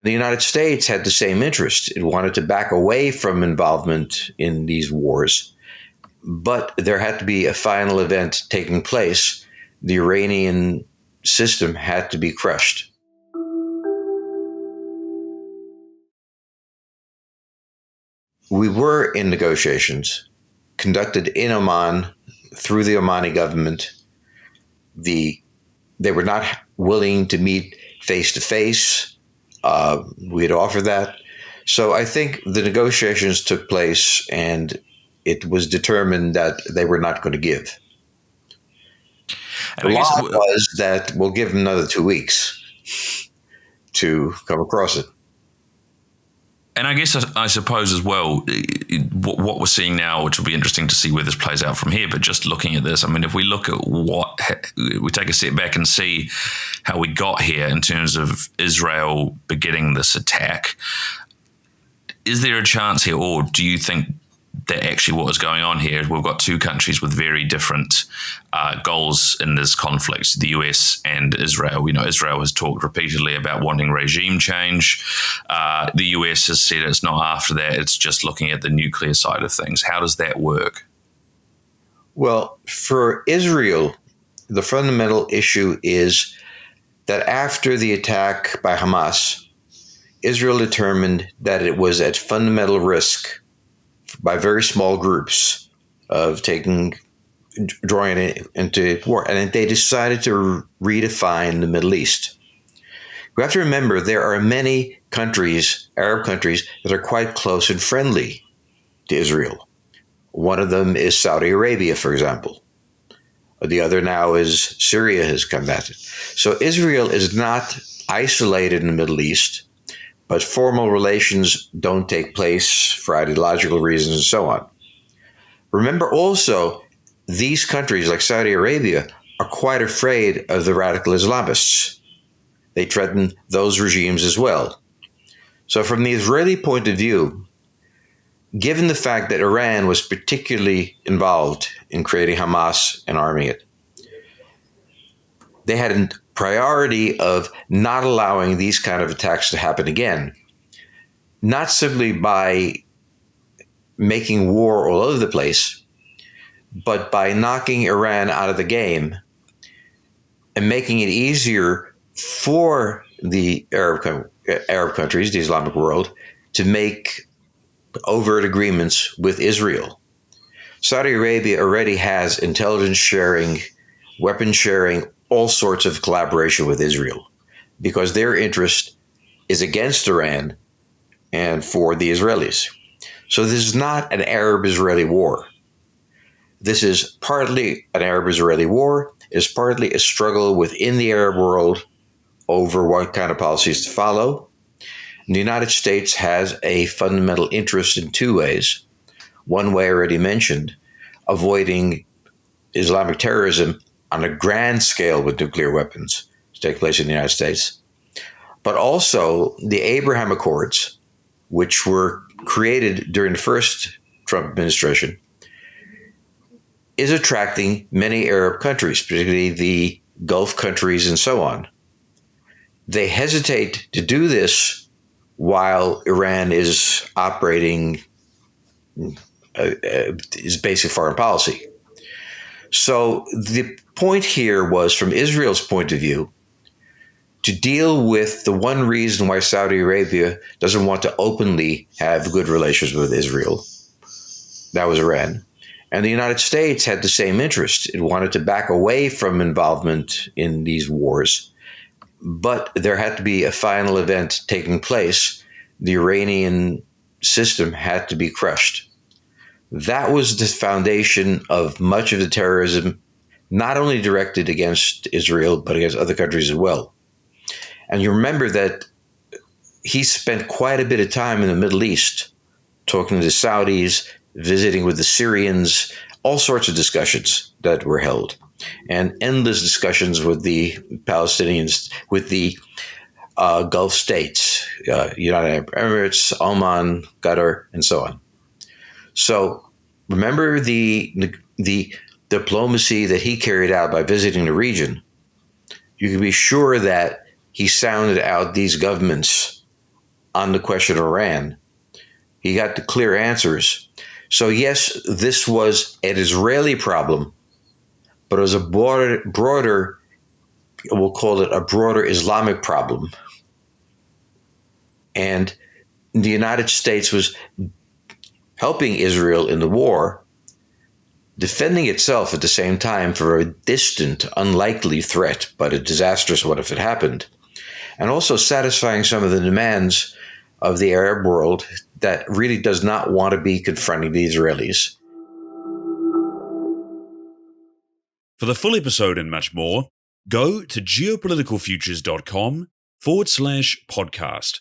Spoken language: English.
The United States had the same interest. It wanted to back away from involvement in these wars, but there had to be a final event taking place. The Iranian system had to be crushed. We were in negotiations conducted in Oman through the Omani government. They were not willing to meet face to face. We had offered that. So I think the negotiations took place and it was determined that they were not going to give. The lie was that we'll give them another 2 weeks to come across it. And I guess I suppose as well, what we're seeing now, which will be interesting to see where this plays out from here, but just looking at this, I mean, if we look at we take a step back and see how we got here in terms of Israel beginning this attack, is there a chance here, or do you think that actually what is going on here is we've got two countries with very different goals in this conflict, the US and Israel? You know, Israel has talked repeatedly about wanting regime change. The US has said it's not after that, it's just looking at the nuclear side of things. How does that work? Well, for Israel, the fundamental issue is that after the attack by Hamas, Israel determined that it was at fundamental risk by very small groups of drawing it into war. And they decided to redefine the Middle East. We have to remember there are many countries, Arab countries, that are quite close and friendly to Israel. One of them is Saudi Arabia, for example. The other now is Syria has combated. So Israel is not isolated in the Middle East, but formal relations don't take place for ideological reasons and so on. Remember also, these countries like Saudi Arabia are quite afraid of the radical Islamists. They threaten those regimes as well. So from the Israeli point of view, given the fact that Iran was particularly involved in creating Hamas and arming it, they had a priority of not allowing these kind of attacks to happen again, not simply by making war all over the place, but by knocking Iran out of the game and making it easier for the Arab countries, the Islamic world, to make overt agreements with Israel. Saudi Arabia already has intelligence sharing, weapon sharing, all sorts of collaboration with Israel because their interest is against Iran and for the Israelis. So this is not an Arab-Israeli war. This is partly an Arab-Israeli war. It's partly a struggle within the Arab world over what kind of policies to follow. And the United States has a fundamental interest in two ways. One way I already mentioned, avoiding Islamic terrorism on a grand scale with nuclear weapons to take place in the United States, but also the Abraham Accords, which were created during the first Trump administration, is attracting many Arab countries, particularly the Gulf countries and so on. They hesitate to do this while Iran is operating its basic foreign policy. So the point here was, from Israel's point of view, to deal with the one reason why Saudi Arabia doesn't want to openly have good relations with Israel. That was Iran. And the United States had the same interest. It wanted to back away from involvement in these wars. But there had to be a final event taking place. The Iranian system had to be crushed. That was the foundation of much of the terrorism, not only directed against Israel, but against other countries as well. And you remember that he spent quite a bit of time in the Middle East, talking to the Saudis, visiting with the Syrians, all sorts of discussions that were held, and endless discussions with the Palestinians, with the Gulf states, United Arab Emirates, Oman, Qatar, and so on. So remember the diplomacy that he carried out by visiting the region. You can be sure that he sounded out these governments on the question of Iran. He got the clear answers. So yes, this was an Israeli problem, but it was a broader, we'll call it a broader Islamic problem. And the United States was helping Israel in the war, defending itself at the same time for a distant, unlikely threat, but a disastrous what if it happened, and also satisfying some of the demands of the Arab world that really does not want to be confronting the Israelis. For the full episode and much more, go to geopoliticalfutures.com/podcast.